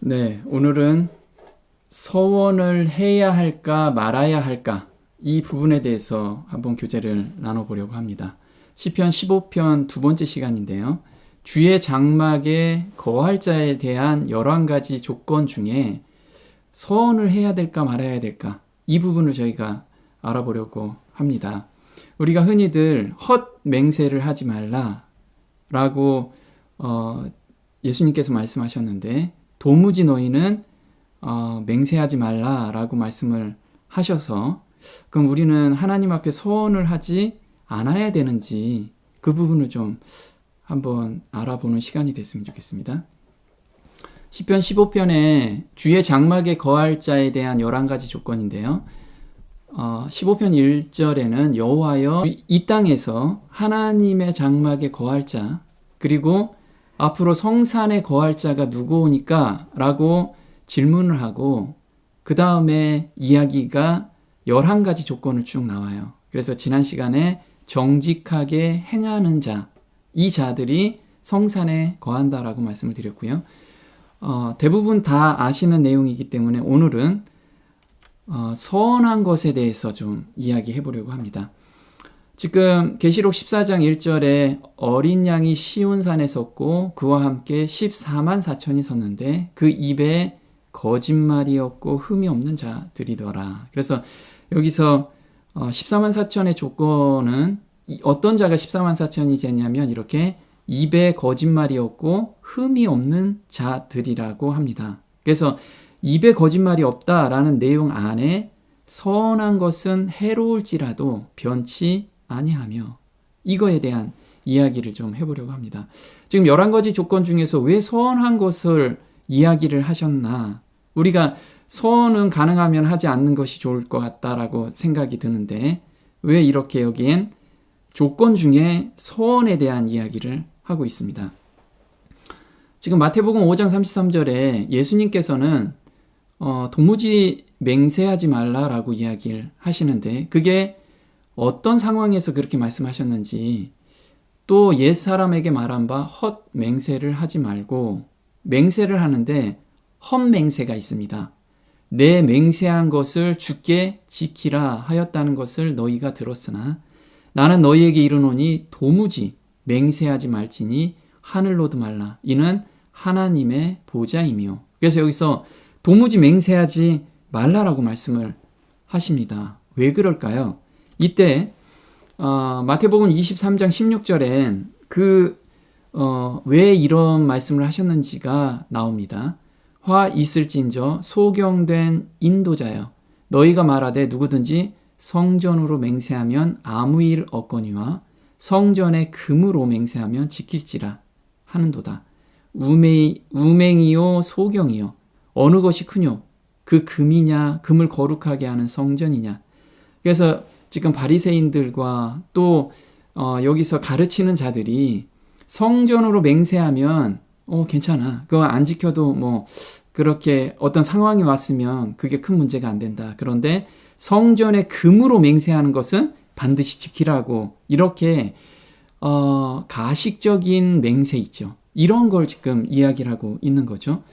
네, 오늘은 서원을 해야 할까 말아야 할까 이 부분에 대해서 한번 교제를 나눠보려고 합니다. 시편 15편 두 번째 시간인데요. 주의 장막에 거할 자에 대한 11가지 조건 중에 서원을 해야 될까 말아야 될까 이 부분을 저희가 알아보려고 합니다. 우리가 흔히들 헛맹세를 하지 말라라고 예수님께서 말씀하셨는데 도무지 너희는 맹세하지 말라라고 말씀을 하셔서 그럼 우리는 하나님 앞에 서원을 하지 않아야 되는지 그 부분을 좀 한번 알아보는 시간이 됐으면 좋겠습니다. 시편 15편에 주의 장막에 거할 자에 대한 11가지 조건인데요. 15편 1절에는 여호와여 이 땅에서 하나님의 장막에 거할 자 그리고 앞으로 성산에 거할 자가 누구오니까? 라고 질문을 하고 그 다음에 이야기가 11가지 조건을 쭉 나와요. 그래서 지난 시간에 정직하게 행하는 자, 이 자들이 성산에 거한다라고 말씀을 드렸고요. 대부분 다 아시는 내용이기 때문에 오늘은 서원한 것에 대해서 좀 이야기해 보려고 합니다. 지금 계시록 14장 1절에 어린 양이 시온산에 섰고 그와 함께 14만 4천이 섰는데 그 입에 거짓말이 없고 흠이 없는 자들이더라. 그래서 여기서 14만 4천의 조건은 어떤 자가 14만 4천이 되냐면 이렇게 입에 거짓말이 없고 흠이 없는 자들이라고 합니다. 그래서 입에 거짓말이 없다라는 내용 안에 서운한 것은 해로울지라도 변치 아니하며 이거에 대한 이야기를 좀 해보려고 합니다. 지금 11가지 조건 중에서 왜 서원한 것을 이야기를 하셨나? 우리가 서원은 가능하면 하지 않는 것이 좋을 것 같다라고 생각이 드는데 왜 이렇게 여기엔 조건 중에 서원에 대한 이야기를 하고 있습니다. 지금 마태복음 5장 33절에 예수님께서는 도무지 맹세하지 말라라고 이야기를 하시는데 그게 어떤 상황에서 그렇게 말씀하셨는지 또 옛사람에게 말한 바 헛맹세를 하지 말고 맹세를 하는데 헛맹세가 있습니다. 내 맹세한 것을 주께 지키라 하였다는 것을 너희가 들었으나 나는 너희에게 이르노니 도무지 맹세하지 말지니 하늘로도 말라. 이는 하나님의 보좌이며 그래서 여기서 도무지 맹세하지 말라라고 말씀을 하십니다. 왜 그럴까요? 이때 마태복음 23장 16절엔 왜 이런 말씀을 하셨는지가 나옵니다. 화 있을진저 소경된 인도자여 너희가 말하되 누구든지 성전으로 맹세하면 아무 일 없거니와 성전의 금으로 맹세하면 지킬지라 하는도다. 우맹이요 소경이요 어느 것이 크뇨? 그 금이냐 금을 거룩하게 하는 성전이냐. 그래서 지금 바리새인들과 또 여기서 가르치는 자들이 성전으로 맹세하면 괜찮아. 그거 안 지켜도 뭐 그렇게 어떤 상황이 왔으면 그게 큰 문제가 안 된다. 그런데 성전의 금으로 맹세하는 것은 반드시 지키라고 이렇게 가식적인 맹세 있죠. 이런 걸 지금 이야기를 하고 있는 거죠.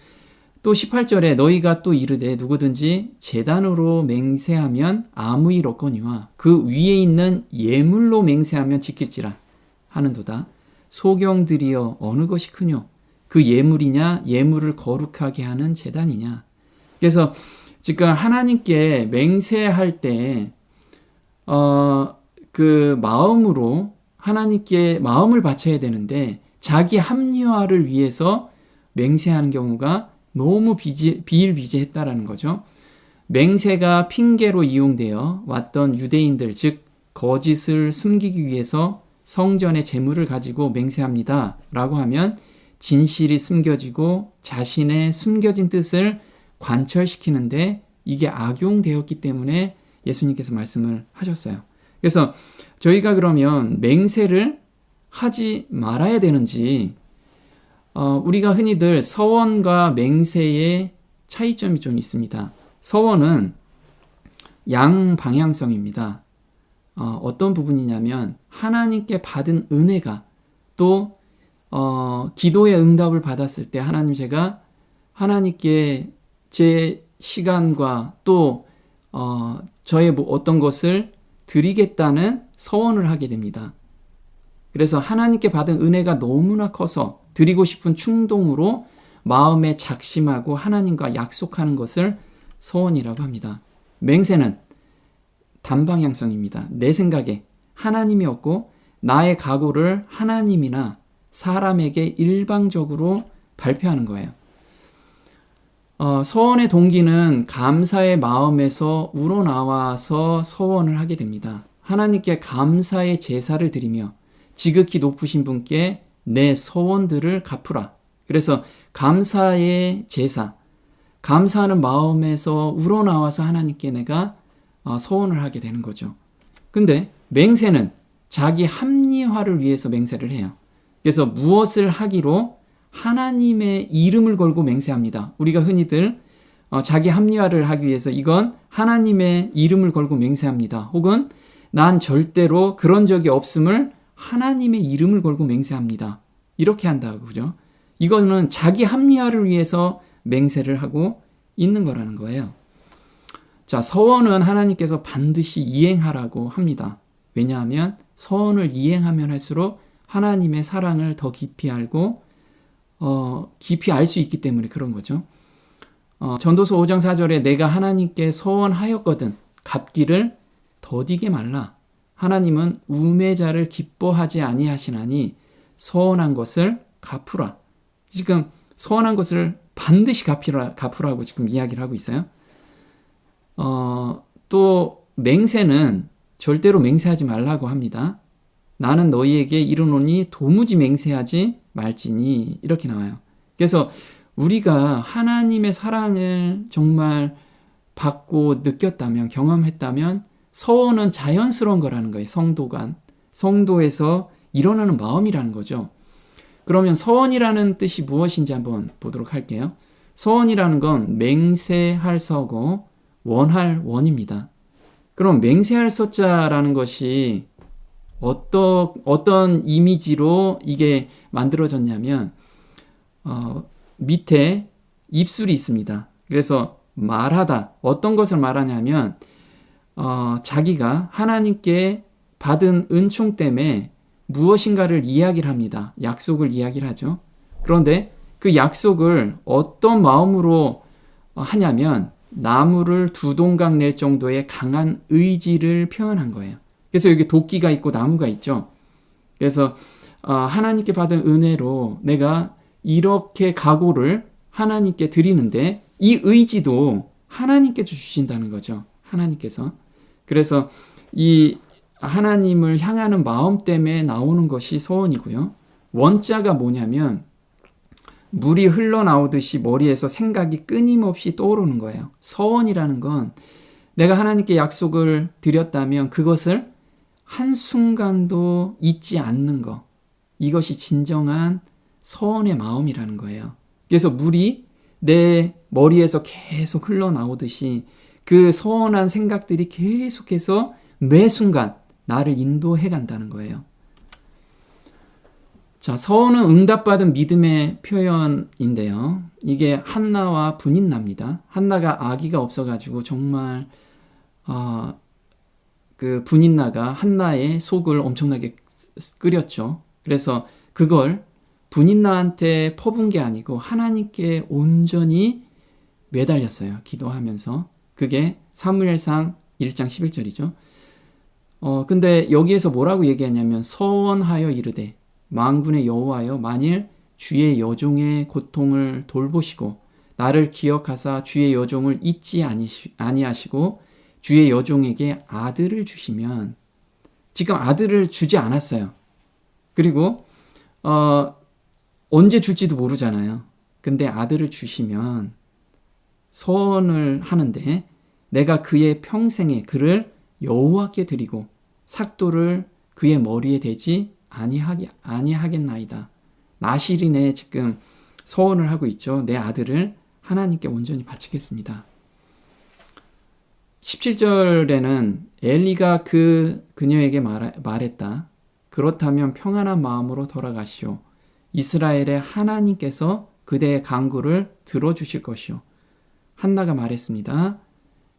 또 18절에 너희가 또 이르되 누구든지 제단으로 맹세하면 아무 일 없거니와 그 위에 있는 예물로 맹세하면 지킬지라 하는도다. 소경들이여 어느 것이 크뇨? 그 예물이냐 예물을 거룩하게 하는 제단이냐. 그래서 지금 하나님께 맹세할 때 그 마음으로 하나님께 마음을 바쳐야 되는데 자기 합리화를 위해서 맹세하는 경우가 너무 비일비재했다라는 거죠. 맹세가 핑계로 이용되어 왔던 유대인들, 즉 거짓을 숨기기 위해서 성전의 재물을 가지고 맹세합니다 라고 하면 진실이 숨겨지고 자신의 숨겨진 뜻을 관철시키는데 이게 악용되었기 때문에 예수님께서 말씀을 하셨어요. 그래서 저희가 그러면 맹세를 하지 말아야 되는지 우리가 흔히들 서원과 맹세의 차이점이 좀 있습니다. 서원은 양방향성입니다. 어떤 부분이냐면 하나님께 받은 은혜가 또 기도의 응답을 받았을 때 하나님 제가 하나님께 제 시간과 또 저의 어떤 것을 드리겠다는 서원을 하게 됩니다. 그래서 하나님께 받은 은혜가 너무나 커서 드리고 싶은 충동으로 마음에 작심하고 하나님과 약속하는 것을 서원이라고 합니다. 맹세는 단방향성입니다. 내 생각에 하나님이 없고 나의 각오를 하나님이나 사람에게 일방적으로 발표하는 거예요. 서원의 동기는 감사의 마음에서 우러나와서 서원을 하게 됩니다. 하나님께 감사의 제사를 드리며 지극히 높으신 분께 내 서원들을 갚으라. 그래서 감사의 제사, 감사하는 마음에서 우러나와서 하나님께 내가 서원을 하게 되는 거죠. 근데 맹세는 자기 합리화를 위해서 맹세를 해요. 그래서 무엇을 하기로 하나님의 이름을 걸고 맹세합니다. 우리가 흔히들 자기 합리화를 하기 위해서 이건 하나님의 이름을 걸고 맹세합니다. 혹은 난 절대로 그런 적이 없음을 하나님의 이름을 걸고 맹세합니다. 이렇게 한다고 그죠? 이거는 자기 합리화를 위해서 맹세를 하고 있는 거라는 거예요. 자, 서원은 하나님께서 반드시 이행하라고 합니다. 왜냐하면 서원을 이행하면 할수록 하나님의 사랑을 더 깊이 알고 깊이 알 수 있기 때문에 그런 거죠. 전도서 5장 4절에 내가 하나님께 서원하였거든 갚기를 더디게 말라. 하나님은 우매자를 기뻐하지 아니하시나니 서원한 것을 갚으라. 지금 서원한 것을 반드시 갚으라고 지금 이야기를 하고 있어요. 또 맹세는 절대로 맹세하지 말라고 합니다. 나는 너희에게 이르노니 도무지 맹세하지 말지니 이렇게 나와요. 그래서 우리가 하나님의 사랑을 정말 받고 느꼈다면 경험했다면 서원은 자연스러운 거라는 거예요. 성도에서 일어나는 마음이라는 거죠. 그러면 서원이라는 뜻이 무엇인지 한번 보도록 할게요. 서원이라는 건 맹세할 서고 원할 원입니다. 그럼 맹세할 서자라는 것이 어떤 이미지로 이게 만들어졌냐면 밑에 입술이 있습니다. 그래서 말하다 어떤 것을 말하냐면 자기가 하나님께 받은 은총 때문에 무엇인가를 이야기를 합니다. 약속을 이야기를 하죠. 그런데 그 약속을 어떤 마음으로 하냐면 나무를 두 동강 낼 정도의 강한 의지를 표현한 거예요. 그래서 여기 도끼가 있고 나무가 있죠. 그래서 하나님께 받은 은혜로 내가 이렇게 각오를 하나님께 드리는데 이 의지도 하나님께 주신다는 거죠. 하나님께서. 그래서 이 하나님을 향하는 마음 때문에 나오는 것이 서원이고요. 원자가 뭐냐면 물이 흘러나오듯이 머리에서 생각이 끊임없이 떠오르는 거예요. 서원이라는 건 내가 하나님께 약속을 드렸다면 그것을 한순간도 잊지 않는 것. 이것이 진정한 서원의 마음이라는 거예요. 그래서 물이 내 머리에서 계속 흘러나오듯이 그 서원한 생각들이 계속해서 매 순간 나를 인도해 간다는 거예요. 자, 서원은 응답받은 믿음의 표현인데요. 이게 한나와 분인나입니다. 한나가 아기가 없어가지고 정말 그 분인나가 한나의 속을 엄청나게 끓였죠. 그래서 그걸 분인나한테 퍼분 게 아니고 하나님께 온전히 매달렸어요. 기도하면서. 그게 사무엘상 1장 11절이죠. 근데 여기에서 뭐라고 얘기하냐면 서원하여 이르되 만군의 여호와여 만일 주의 여종의 고통을 돌보시고 나를 기억하사 주의 여종을 잊지 아니하시고 주의 여종에게 아들을 주시면 지금 아들을 주지 않았어요. 그리고 언제 줄지도 모르잖아요. 근데 아들을 주시면 서원을 하는데 내가 그의 평생에 그를 여호와께 드리고 삭도를 그의 머리에 대지 아니하겠나이다. 나실인에 지금 서원을 하고 있죠. 내 아들을 하나님께 온전히 바치겠습니다. 17절에는 엘리가 그녀에게 말했다. 그렇다면 평안한 마음으로 돌아가시오. 이스라엘의 하나님께서 그대의 간구를 들어주실 것이요. 한나가 말했습니다.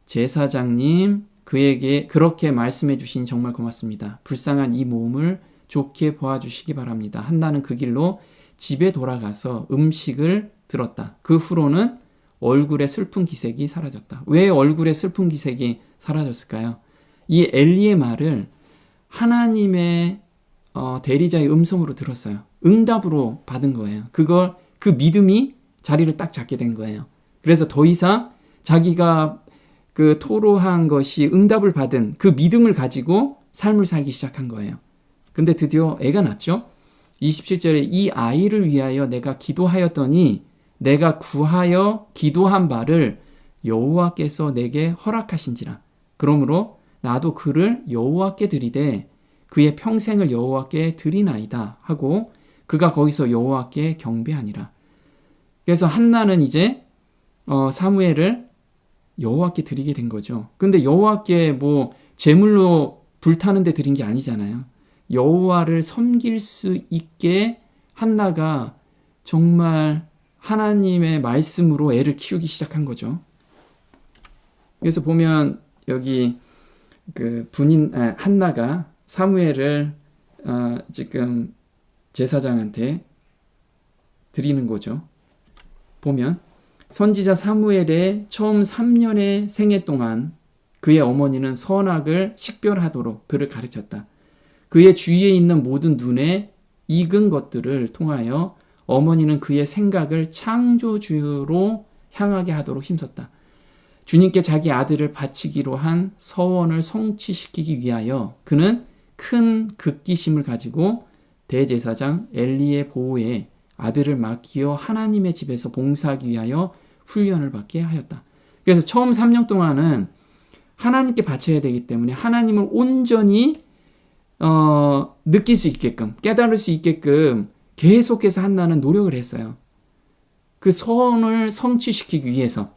제사장님, 그에게 그렇게 말씀해 주시니 정말 고맙습니다. 불쌍한 이 몸을 좋게 보아주시기 바랍니다. 한나는 그 길로 집에 돌아가서 음식을 들었다. 그 후로는 얼굴의 슬픈 기색이 사라졌다. 왜 얼굴의 슬픈 기색이 사라졌을까요? 이 엘리의 말을 하나님의 대리자의 음성으로 들었어요. 응답으로 받은 거예요. 그 믿음이 자리를 딱 잡게 된 거예요. 그래서 더 이상 자기가 그 토로한 것이 응답을 받은 그 믿음을 가지고 삶을 살기 시작한 거예요. 근데 드디어 애가 낳죠. 27절에 이 아이를 위하여 내가 기도하였더니 내가 구하여 기도한 바를 여호와께서 내게 허락하신지라. 그러므로 나도 그를 여호와께 드리되 그의 평생을 여호와께 드리나이다 하고 그가 거기서 여호와께 경배하니라. 그래서 한나는 이제 사무엘을 여호와께 드리게 된 거죠. 근데 여호와께 뭐 제물로 불타는 데 드린 게 아니잖아요. 여호와를 섬길 수 있게 한나가 정말 하나님의 말씀으로 애를 키우기 시작한 거죠. 그래서 보면 여기 그 한나가 사무엘을 지금 제사장한테 드리는 거죠. 보면 선지자 사무엘의 처음 3년의 생애 동안 그의 어머니는 선악을 식별하도록 그를 가르쳤다. 그의 주위에 있는 모든 눈에 익은 것들을 통하여 어머니는 그의 생각을 창조주로 향하게 하도록 힘썼다. 주님께 자기 아들을 바치기로 한 서원을 성취시키기 위하여 그는 큰 극기심을 가지고 대제사장 엘리의 보호에 아들을 맡기어 하나님의 집에서 봉사하기 위하여 훈련을 받게 하였다. 그래서 처음 3년 동안은 하나님께 바쳐야 되기 때문에 하나님을 온전히 느낄 수 있게끔, 깨달을 수 있게끔 계속해서 한나는 노력을 했어요. 그 소원을 성취시키기 위해서.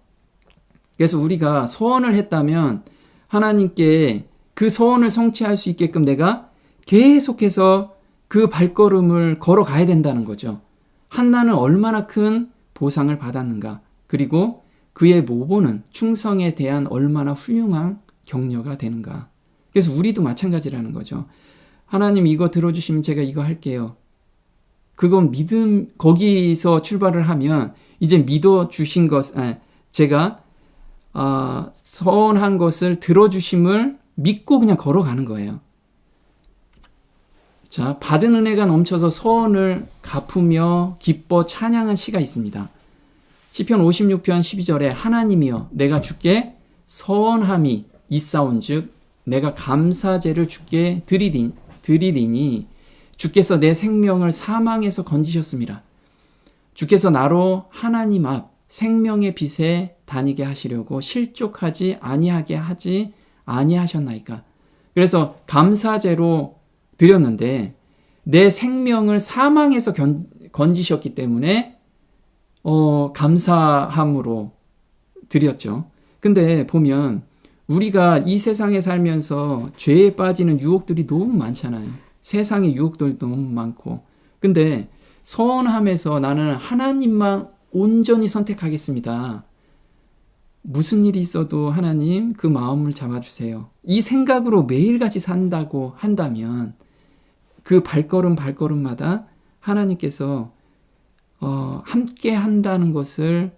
그래서 우리가 소원을 했다면 하나님께 그 소원을 성취할 수 있게끔 내가 계속해서 그 발걸음을 걸어가야 된다는 거죠. 한나는 얼마나 큰 보상을 받았는가. 그리고 그의 모보는 충성에 대한 얼마나 훌륭한 격려가 되는가. 그래서 우리도 마찬가지라는 거죠. 하나님 이거 들어주시면 제가 이거 할게요. 그건 믿음, 거기서 출발을 하면 이제 믿어주신 것, 제가 서원한 것을 들어주심을 믿고 그냥 걸어가는 거예요. 자, 받은 은혜가 넘쳐서 서원을 갚으며 기뻐 찬양한 시가 있습니다. 시편 56편 12절에 하나님이여 내가 주께 서원함이 있사온즉 내가 감사제를 주께 드리리니 주께서 내 생명을 사망에서 건지셨습니다. 주께서 나로 하나님 앞 생명의 빛에 다니게 하시려고 실족하지 아니하게 하지 아니하셨나이까. 그래서 감사제로 드렸는데 내 생명을 사망에서 건지셨기 때문에 감사함으로 드렸죠. 근데 보면 우리가 이 세상에 살면서 죄에 빠지는 유혹들이 너무 많잖아요. 세상의 유혹들도 너무 많고. 근데 서원함에서 나는 하나님만 온전히 선택하겠습니다. 무슨 일이 있어도 하나님 그 마음을 잡아주세요. 이 생각으로 매일같이 산다고 한다면 그 발걸음마다 하나님께서 함께 한다는 것을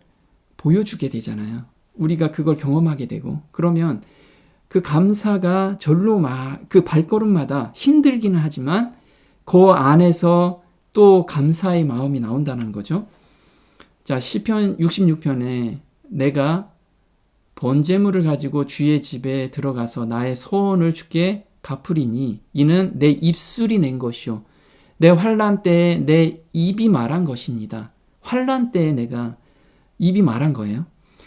보여주게 되잖아요. 우리가 그걸 경험하게 되고 그러면 그 감사가 절로 그 발걸음마다 힘들기는 하지만 그 안에서 또 감사의 마음이 나온다는 거죠. 자, 시편 66편에 내가 번제물을 가지고 주의 집에 들어가서 나의 소원을 주께 갚으리니 이는 내 입술이 낸 것이요 내 환난 때에 내 입이 말한 것입니다. 환난 때에 내가 입이 말한 거예요.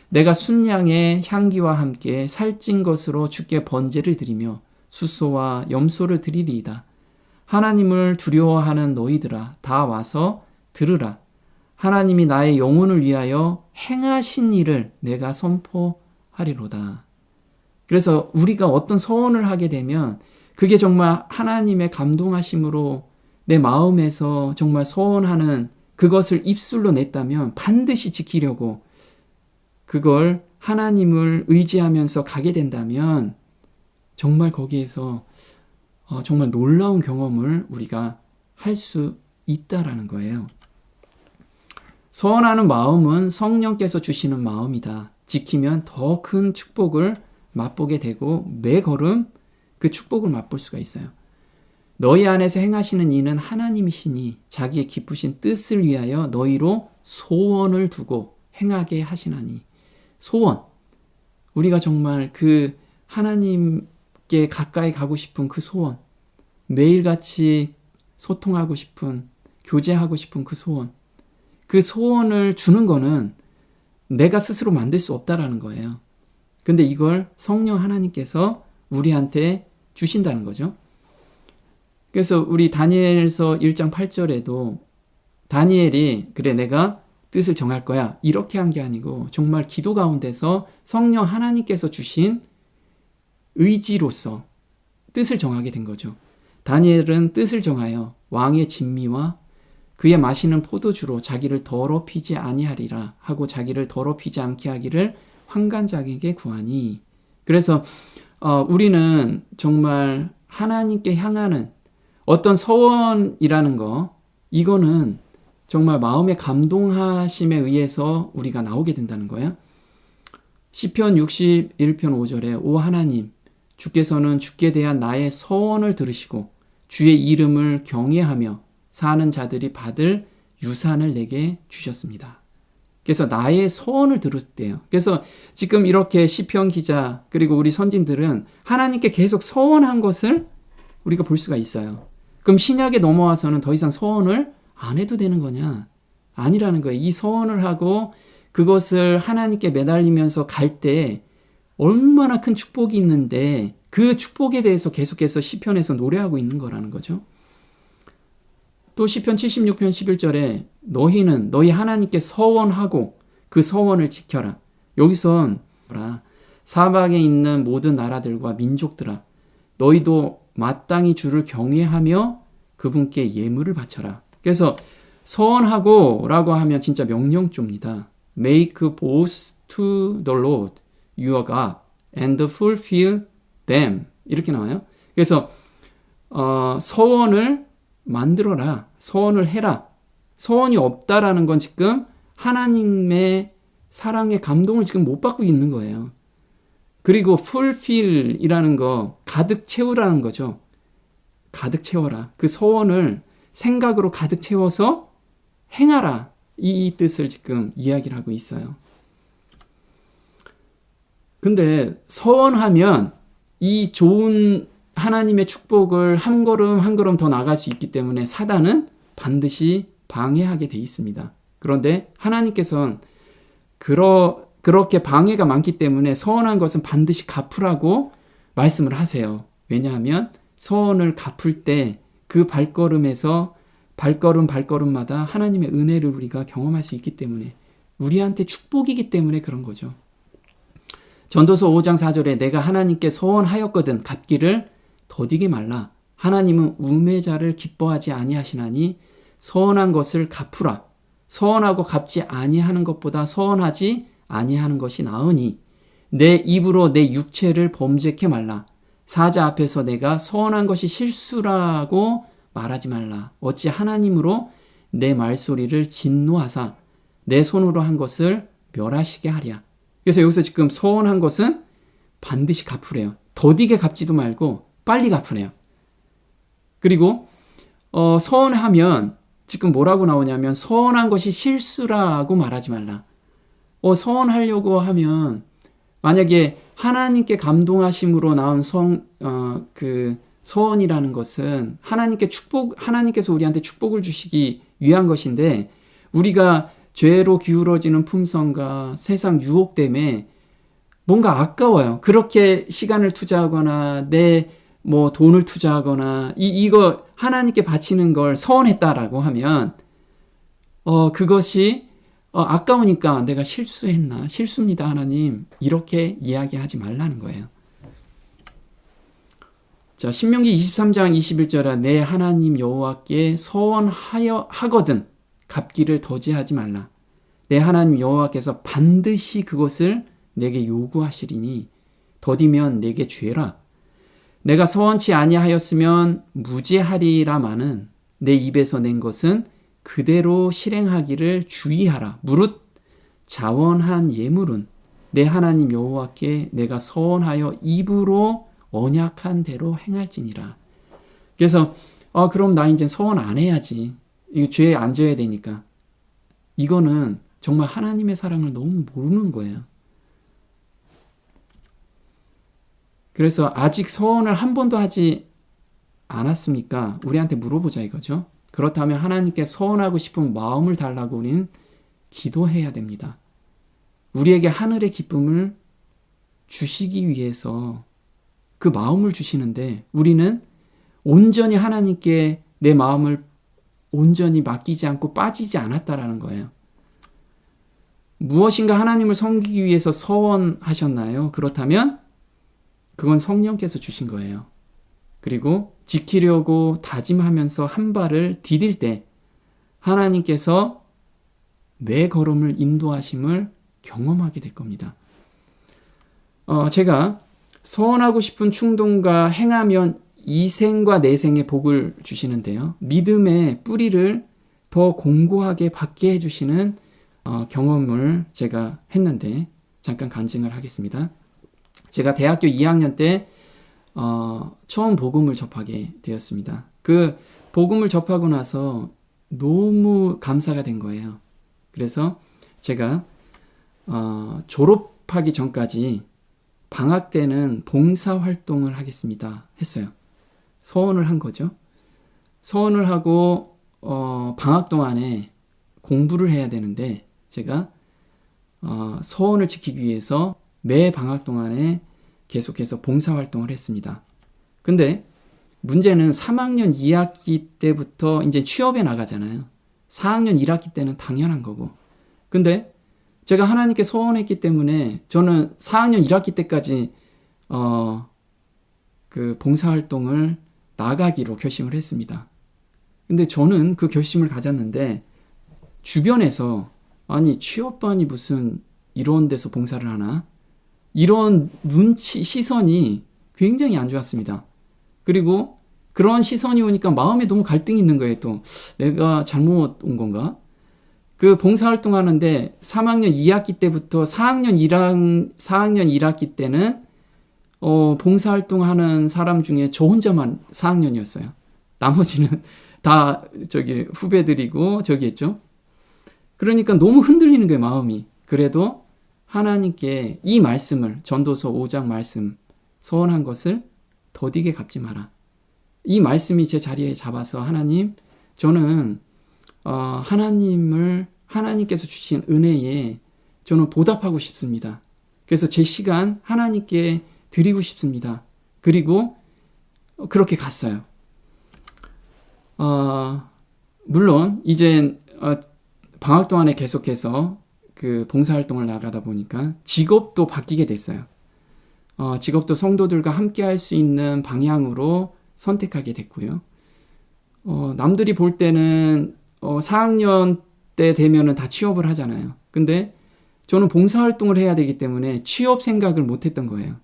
내가 순양의 향기와 함께 살찐 것으로 주께 번제를 드리며 숫소와 염소를 드리리이다. 하나님을 두려워하는 너희들아 다 와서 들으라. 하나님이 나의 영혼을 위하여 행하신 일을 내가 선포하리로다. 그래서 우리가 어떤 소원을 하게 되면 그게 정말 하나님의 감동하심으로 내 마음에서 정말 소원하는 그것을 입술로 냈다면 반드시 지키려고 그걸 하나님을 의지하면서 가게 된다면 정말 거기에서 정말 놀라운 경험을 우리가 할 수 있다라는 거예요. 서원하는 마음은 성령께서 주시는 마음이다. 지키면 더 큰 축복을 맛보게 되고 매 걸음 그 축복을 맛볼 수가 있어요. 너희 안에서 행하시는 이는 하나님이시니 자기의 기쁘신 뜻을 위하여 너희로 소원을 두고 행하게 하시나니. 소원. 우리가 정말 그 하나님께 가까이 가고 싶은 그 소원. 매일같이 소통하고 싶은, 교제하고 싶은 그 소원. 그 소원을 주는 거는 내가 스스로 만들 수 없다라는 거예요. 근데 이걸 성령 하나님께서 우리한테 주신다는 거죠. 그래서 우리 다니엘서 1장 8절에도 다니엘이 그래 내가 뜻을 정할 거야 이렇게 한 게 아니고 정말 기도 가운데서 성령 하나님께서 주신 의지로서 뜻을 정하게 된 거죠. 다니엘은 뜻을 정하여 왕의 진미와 그의 마시는 포도주로 자기를 더럽히지 아니하리라 하고 자기를 더럽히지 않게 하기를 환관장에게 구하니. 그래서 우리는 정말 하나님께 향하는 어떤 서원이라는 거, 이거는 정말 마음의 감동하심에 의해서 우리가 나오게 된다는 거예요. 시편 61편 5절에 오 하나님, 주께서는 주께 대한 나의 서원을 들으시고 주의 이름을 경외하며 사는 자들이 받을 유산을 내게 주셨습니다. 그래서 나의 서원을 들었대요. 그래서 지금 이렇게 시편 기자 그리고 우리 선진들은 하나님께 계속 서원한 것을 우리가 볼 수가 있어요. 그럼 신약에 넘어와서는 더 이상 서원을 안 해도 되는 거냐? 아니라는 거예요. 이 서원을 하고 그것을 하나님께 매달리면서 갈 때 얼마나 큰 축복이 있는데 그 축복에 대해서 계속해서 시편에서 노래하고 있는 거라는 거죠. 또 시편 76편 11절에 너희는 너희 하나님께 서원하고 그 서원을 지켜라. 여기선 사방에 있는 모든 나라들과 민족들아 너희도 마땅히 주를 경외하며 그분께 예물을 바쳐라. 그래서 서원하고 라고 하면 진짜 명령조입니다. Make vows to the Lord your God and fulfill them 이렇게 나와요. 그래서 서원을 만들어라. 서원을 해라. 서원이 없다라는 건 지금 하나님의 사랑의 감동을 지금 못 받고 있는 거예요. 그리고 fulfill이라는 거 가득 채우라는 거죠. 가득 채워라. 그 서원을 생각으로 가득 채워서 행하라. 이 뜻을 지금 이야기를 하고 있어요. 근데 서원하면 이 좋은 하나님의 축복을 한 걸음 한 걸음 더 나갈 수 있기 때문에 사단은 반드시 방해하게 돼 있습니다. 그런데 하나님께서는 그렇게 방해가 많기 때문에 서원한 것은 반드시 갚으라고 말씀을 하세요. 왜냐하면 서원을 갚을 때 그 발걸음에서 발걸음마다 하나님의 은혜를 우리가 경험할 수 있기 때문에 우리한테 축복이기 때문에 그런 거죠. 전도서 5장 4절에 내가 하나님께 서원하였거든 갚기를 더디게 말라. 하나님은 우매자를 기뻐하지 아니하시나니 서원한 것을 갚으라. 서원하고 갚지 아니하는 것보다 서원하지 아니하는 것이 나으니 내 입으로 내 육체를 범죄케 말라. 사자 앞에서 내가 서원한 것이 실수라고 말하지 말라. 어찌 하나님으로 내 말소리를 진노하사 내 손으로 한 것을 멸하시게 하랴. 그래서 여기서 지금 서원한 것은 반드시 갚으래요. 더디게 갚지도 말고 빨리 갚으래요. 그리고 서원하면 지금 뭐라고 나오냐면 서원한 것이 실수라고 말하지 말라. 서원하려고 하면 만약에 하나님께 감동하심으로 나온 서원이라는 것은 하나님께서 우리한테 축복을 주시기 위한 것인데 우리가 죄로 기울어지는 품성과 세상 유혹 때문에 뭔가 아까워요. 그렇게 시간을 투자하거나 돈을 투자하거나 이거 하나님께 바치는 걸 서원했다라고 하면 그것이 아까우니까 내가 실수했나? 실수입니다, 하나님. 이렇게 이야기하지 말라는 거예요. 자, 신명기 23장 21절에 내 하나님 여호와께 서원하거든 갚기를 더디하지 말라. 내 하나님 여호와께서 반드시 그것을 내게 요구하시리니 더디면 내게 죄라. 내가 서원치 아니하였으면 무죄하리라마는 내 입에서 낸 것은 그대로 실행하기를 주의하라. 무릇 자원한 예물은 내 하나님 여호와께 내가 서원하여 입으로 언약한 대로 행할지니라. 그래서 그럼 나 이제 서원 안 해야지. 이거 죄에 안 져야 되니까. 이거는 정말 하나님의 사랑을 너무 모르는 거예요. 그래서 아직 서원을 한 번도 하지 않았습니까? 우리한테 물어보자 이거죠. 그렇다면 하나님께 서원하고 싶은 마음을 달라고 우리는 기도해야 됩니다. 우리에게 하늘의 기쁨을 주시기 위해서 그 마음을 주시는데 우리는 온전히 하나님께 내 마음을 온전히 맡기지 않고 빠지지 않았다라는 거예요. 무엇인가 하나님을 섬기기 위해서 서원하셨나요? 그렇다면 그건 성령께서 주신 거예요. 그리고 지키려고 다짐하면서 한 발을 디딜 때 하나님께서 내 걸음을 인도하심을 경험하게 될 겁니다. 제가 서원하고 싶은 충동과 행하면 이생과 내생의 복을 주시는데요. 믿음의 뿌리를 더 공고하게 받게 해주시는 경험을 제가 했는데 잠깐 간증을 하겠습니다. 제가 대학교 2학년 때 처음 복음을 접하게 되었습니다. 그 복음을 접하고 나서 너무 감사가 된 거예요. 그래서 제가 졸업하기 전까지 방학 때는 봉사활동을 하겠습니다 했어요. 서원을 한 거죠. 서원을 하고 방학 동안에 공부를 해야 되는데 제가 서원을 지키기 위해서 매 방학 동안에 계속해서 봉사활동을 했습니다. 근데 문제는 3학년 2학기 때부터 이제 취업에 나가잖아요. 4학년 1학기 때는 당연한 거고. 근데 제가 하나님께 서원했기 때문에 저는 4학년 1학기 때까지 그 봉사활동을 나가기로 결심을 했습니다. 근데 저는 그 결심을 가졌는데 주변에서 아니 취업반이 무슨 이런 데서 봉사를 하나? 이런 시선이 굉장히 안 좋았습니다. 그리고 그런 시선이 오니까 마음에 너무 갈등이 있는 거예요. 또 내가 잘못 온 건가? 그 봉사활동 하는데 3학년 2학기 때부터 4학년 1학기 때는 봉사활동 하는 사람 중에 저 혼자만 4학년이었어요. 나머지는 다 후배들이고 저기 했죠. 그러니까 너무 흔들리는 거예요, 마음이. 그래도 하나님께 이 말씀을 전도서 5장 말씀 서원한 것을 더디게 갚지 마라. 이 말씀이 제 자리에 잡아서 하나님, 저는 하나님께서 주신 은혜에 저는 보답하고 싶습니다. 그래서 제 시간 하나님께 드리고 싶습니다. 그리고 그렇게 갔어요. 물론 이제 방학 동안에 계속해서 그 봉사활동을 나가다 보니까 직업도 바뀌게 됐어요. 직업도 성도들과 함께 할 수 있는 방향으로 선택하게 됐고요. 남들이 볼 때는 4학년 때 되면은 다 취업을 하잖아요. 근데 저는 봉사활동을 해야 되기 때문에 취업 생각을 못 했던 거예요.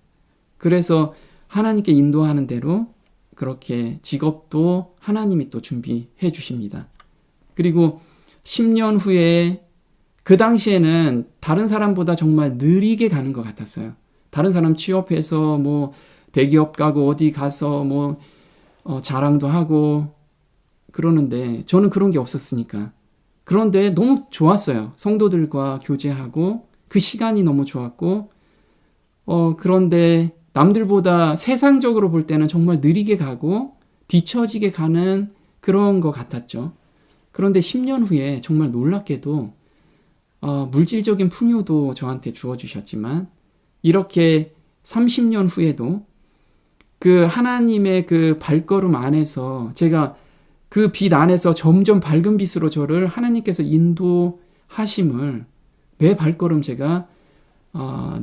그래서 하나님께 인도하는 대로 그렇게 직업도 하나님이 또 준비해 주십니다. 그리고 10년 후에 그 당시에는 다른 사람보다 정말 느리게 가는 것 같았어요. 다른 사람 취업해서 뭐 대기업 가고 어디 가서 뭐 자랑도 하고 그러는데 저는 그런 게 없었으니까. 그런데 너무 좋았어요. 성도들과 교제하고 그 시간이 너무 좋았고 그런데 남들보다 세상적으로 볼 때는 정말 느리게 가고 뒤처지게 가는 그런 것 같았죠. 그런데 10년 후에 정말 놀랍게도 물질적인 풍요도 저한테 주어주셨지만 이렇게 30년 후에도 그 하나님의 그 발걸음 안에서 제가 그 빛 안에서 점점 밝은 빛으로 저를 하나님께서 인도하심을 매 발걸음 제가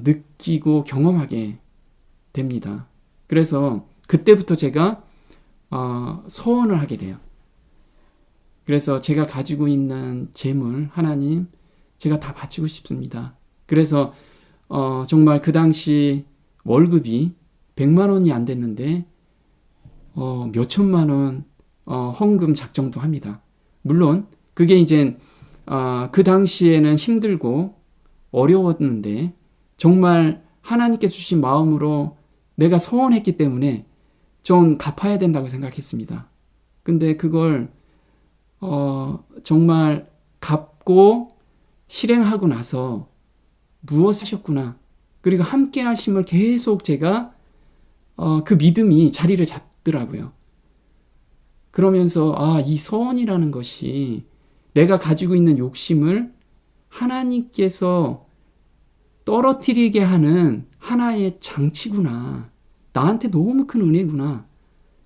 느끼고 경험하게 됩니다. 그래서 그때부터 제가 서원을 하게 돼요. 그래서 제가 가지고 있는 재물, 하나님, 제가 다 바치고 싶습니다. 그래서 정말 그 당시 월급이 100만 원이 안 됐는데 몇 천만 원 헌금 작정도 합니다. 물론 그게 이제 그 당시에는 힘들고 어려웠는데 정말 하나님께 주신 마음으로 내가 서원했기 때문에 좀 갚아야 된다고 생각했습니다. 근데 그걸 정말 갚고 실행하고 나서 무엇을 하셨구나. 그리고 함께 하심을 계속 제가 그 믿음이 자리를 잡더라고요. 그러면서 이 서원이라는 것이 내가 가지고 있는 욕심을 하나님께서 떨어뜨리게 하는 하나의 장치구나. 나한테 너무 큰 은혜구나.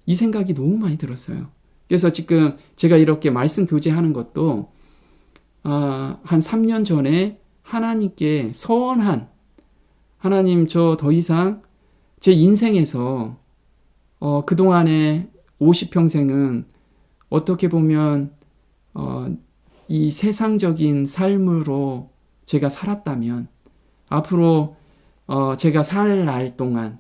이 생각이 너무 많이 들었어요. 그래서 지금 제가 이렇게 말씀 교제하는 것도 한 3년 전에 하나님께 서원한 하나님, 저 더 이상 제 인생에서 그동안의 50평생은 어떻게 보면 이 세상적인 삶으로 제가 살았다면 앞으로 제가 살 날 동안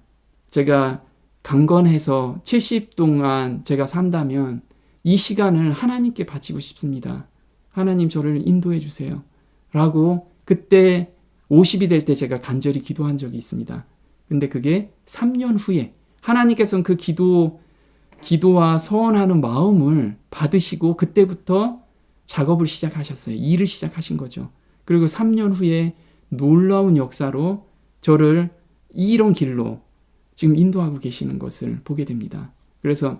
제가 강건해서 70 동안 제가 산다면 이 시간을 하나님께 바치고 싶습니다. 하나님 저를 인도해 주세요. 라고 그때 50이 될 때 제가 간절히 기도한 적이 있습니다. 근데 그게 3년 후에 하나님께서는 그 기도와 서원하는 마음을 받으시고 그때부터 작업을 시작하셨어요. 일을 시작하신 거죠. 그리고 3년 후에 놀라운 역사로 저를 이런 길로 지금 인도하고 계시는 것을 보게 됩니다. 그래서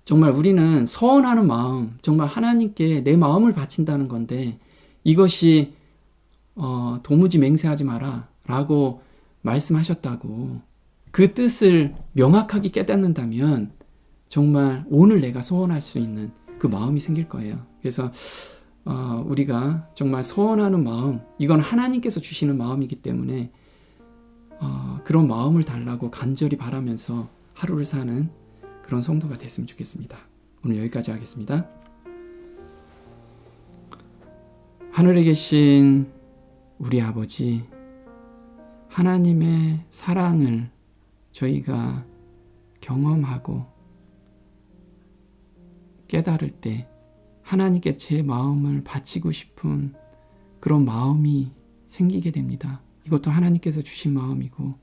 정말 우리는 서원하는 마음, 정말 하나님께 내 마음을 바친다는 건데 이것이 도무지 맹세하지 마라 라고 말씀하셨다고 그 뜻을 명확하게 깨닫는다면 정말 오늘 내가 서원할 수 있는 그 마음이 생길 거예요. 그래서 우리가 정말 서원하는 마음, 이건 하나님께서 주시는 마음이기 때문에 그런 마음을 달라고 간절히 바라면서 하루를 사는 그런 성도가 됐으면 좋겠습니다. 오늘 여기까지 하겠습니다. 하늘에 계신 우리 아버지, 하나님의 사랑을 저희가 경험하고 깨달을 때 하나님께 제 마음을 바치고 싶은 그런 마음이 생기게 됩니다. 이것도 하나님께서 주신 마음이고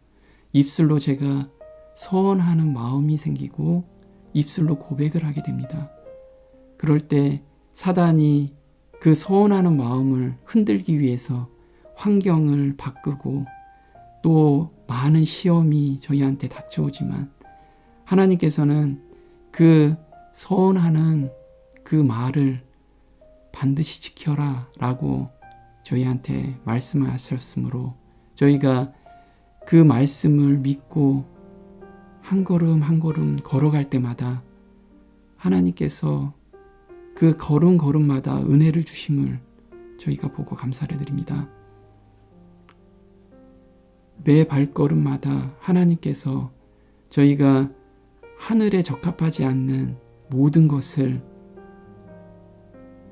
입술로 제가 서원하는 마음이 생기고 입술로 고백을 하게 됩니다. 그럴 때 사단이 그 서원하는 마음을 흔들기 위해서 환경을 바꾸고 또 많은 시험이 저희한테 닥쳐오지만 하나님께서는 그 서원하는 그 말을 반드시 지켜라 라고 저희한테 말씀하셨으므로 저희가 그 말씀을 믿고 한 걸음 한 걸음 걸어갈 때마다 하나님께서 그 걸음걸음마다 은혜를 주심을 저희가 보고 감사를 드립니다. 매 발걸음마다 하나님께서 저희가 하늘에 적합하지 않는 모든 것을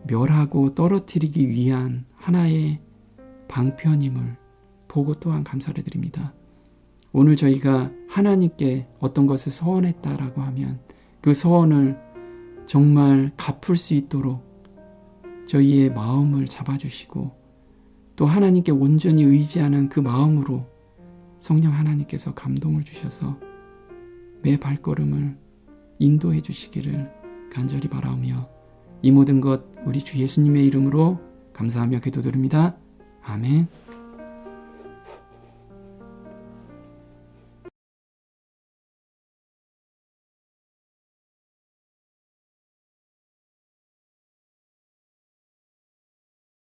멸하고 떨어뜨리기 위한 하나의 방편임을 보고 또한 감사를 드립니다. 오늘 저희가 하나님께 어떤 것을 서원했다라고 하면 그 서원을 정말 갚을 수 있도록 저희의 마음을 잡아주시고 또 하나님께 온전히 의지하는 그 마음으로 성령 하나님께서 감동을 주셔서 매 발걸음을 인도해 주시기를 간절히 바라오며 이 모든 것 우리 주 예수님의 이름으로 감사하며 기도드립니다. 아멘.